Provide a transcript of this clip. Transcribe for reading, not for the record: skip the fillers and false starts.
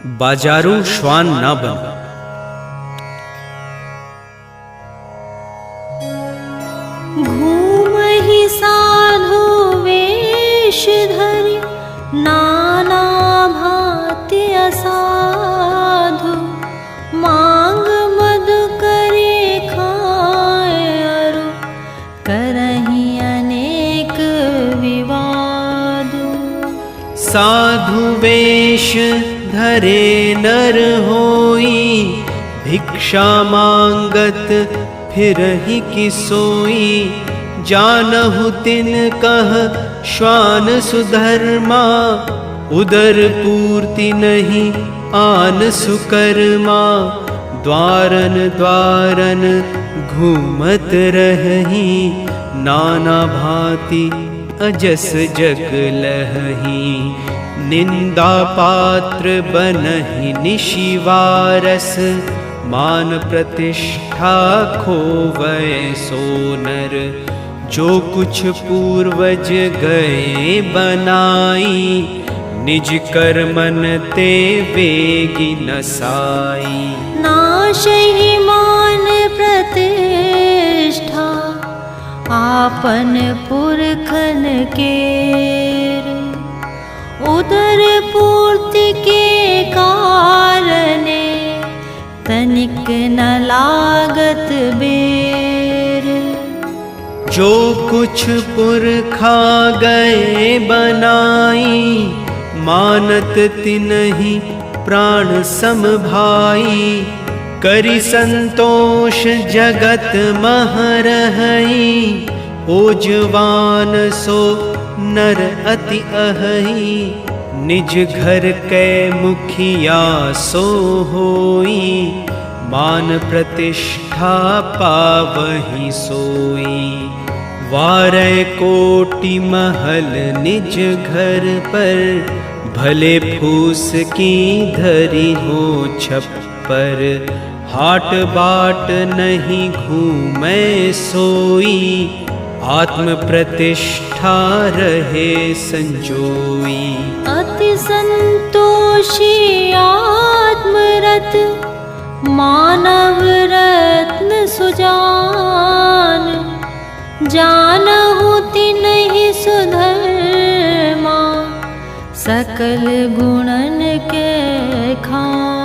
बाजारू श्वान ना बनो। घूमहि साधु वेश धरि, नाना भांति असाधु। मांग मधु करे खाए अरु, करहि अनेक विवादु। साधु वेश धरे नर होई, भिक्षा मांगत फिरहि कि सोई। जानहु तिन कह श्वान सुधर्मा, उदर पूर्ति नहीं आन सुकर्मा। द्वारन द्वारन घूमत रही, नाना भांति अजस जग लहही। निंदा पात्र बनहि निशिवारस, मान प्रतिष्ठा खोवै सोनर। जो कुछ पूर्वज गए बनाई, निज कर्मन ते वेगी नसाई। नाशहि मान प्रतिष्ठा, आपन पुरखन केर। उदर पूर्ति के कारणे, तनिक न लागत बेर। जो कुछ पुरखा गए बनाई, मानत तिन्हि प्राण सम भाई। करि संतोष जगत मह रहई, ओजवान सो नर अति अहई। निज घर कै मुखिया सो होई, मान प्रतिष्ठा पावहि सोई। वारय कोटि महल निज घर पर, भले फूस की धरी हो छप्पर। हाट बाट नहीं घूमै सोई, आत्म प्रतिष्ठा रहे संजोई। अति संतोषी आत्मरत, मानव रत्न सुजान। जानहु तिन्हि सुधर्मा, सकल गुणन के खान।